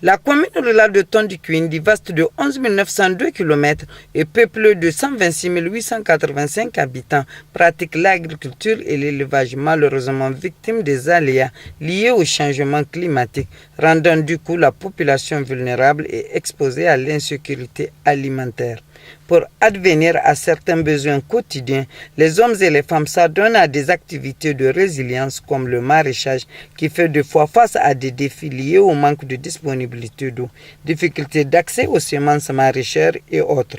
La commune rurale de Tondikwindi, vaste de 11 902 km et peuplée de 126 885 habitants, pratique l'agriculture et l'élevage, malheureusement victime des aléas liés au changement climatique, rendant du coup la population vulnérable et exposée à l'insécurité alimentaire. Pour advenir à certains besoins quotidiens, les hommes et les femmes s'adonnent à des activités de résilience comme le maraîchage qui fait deux fois face à des défis liés au manque de disponibilité d'eau, difficultés d'accès aux semences maraîchères et autres.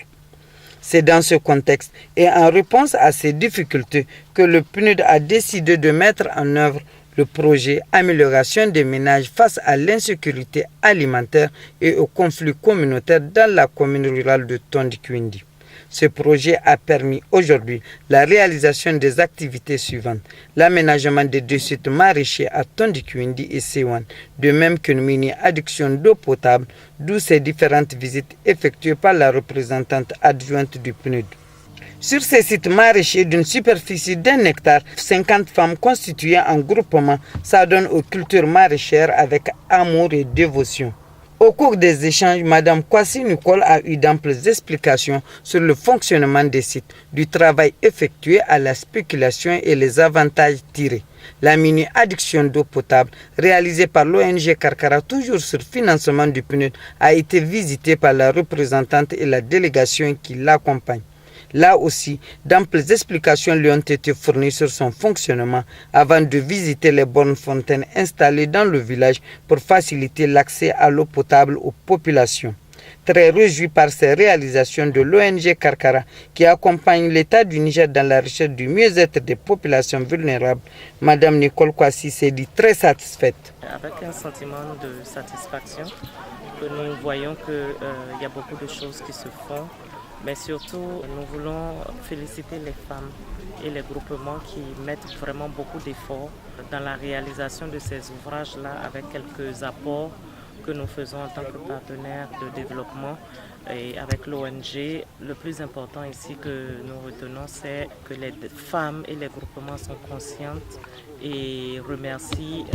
C'est dans ce contexte et en réponse à ces difficultés que le PNUD a décidé de mettre en œuvre le projet Amélioration des ménages face à l'insécurité alimentaire et aux conflits communautaires dans la commune rurale de Tondikwindi. Ce projet a permis aujourd'hui la réalisation des activités suivantes. L'aménagement des deux sites maraîchers à Tondikwindi et Sewan, de même qu'une mini-adduction d'eau potable, d'où ces différentes visites effectuées par la représentante adjointe du PNUD. Sur ces sites maraîchers d'une superficie d'1 hectare, 50 femmes constituées en groupement s'adonnent aux cultures maraîchères avec amour et dévotion. Au cours des échanges, Mme Kwasi Nicole a eu d'amples explications sur le fonctionnement des sites, du travail effectué à la spéculation et les avantages tirés. La mini-adduction d'eau potable, réalisée par l'ONG Karkara, toujours sur financement du PNUD, a été visitée par la représentante et la délégation qui l'accompagne. Là aussi, d'amples explications lui ont été fournies sur son fonctionnement avant de visiter les bornes fontaines installées dans le village pour faciliter l'accès à l'eau potable aux populations. Très réjoui par ces réalisations de l'ONG Karkara qui accompagne l'État du Niger dans la recherche du mieux-être des populations vulnérables, Mme Nicole Kwasi s'est dit très satisfaite. Avec un sentiment de satisfaction, que nous voyons qu'il y a beaucoup de choses qui se font. Mais surtout, nous voulons féliciter les femmes et les groupements qui mettent vraiment beaucoup d'efforts dans la réalisation de ces ouvrages-là avec quelques apports que nous faisons en tant que partenaires de développement et avec l'ONG. Le plus important ici que nous retenons, c'est que les femmes et les groupements sont conscientes et remercient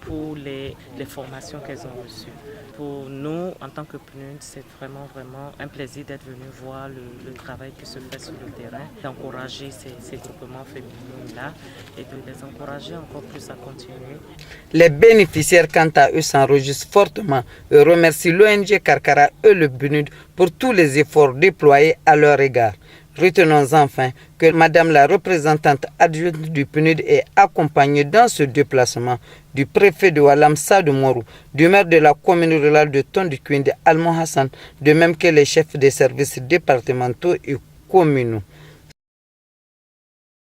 pour les formations qu'elles ont reçues. Pour nous, en tant que PNUD, c'est vraiment un plaisir d'être venu voir le travail qui se fait sur le terrain, d'encourager ces groupements féminins-là et de les encourager encore plus à continuer. Les bénéficiaires, quant à eux, s'enregistrent fortement et remercient l'ONG Karkara et le PNUD pour tous les efforts déployés à leur égard. Retenons enfin que Madame la représentante adjointe du PNUD est accompagnée dans ce déplacement du préfet de Walam Sadou Morou, du maire de la commune rurale de Tondikwindi Almo Hassan, de même que les chefs des services départementaux et communaux.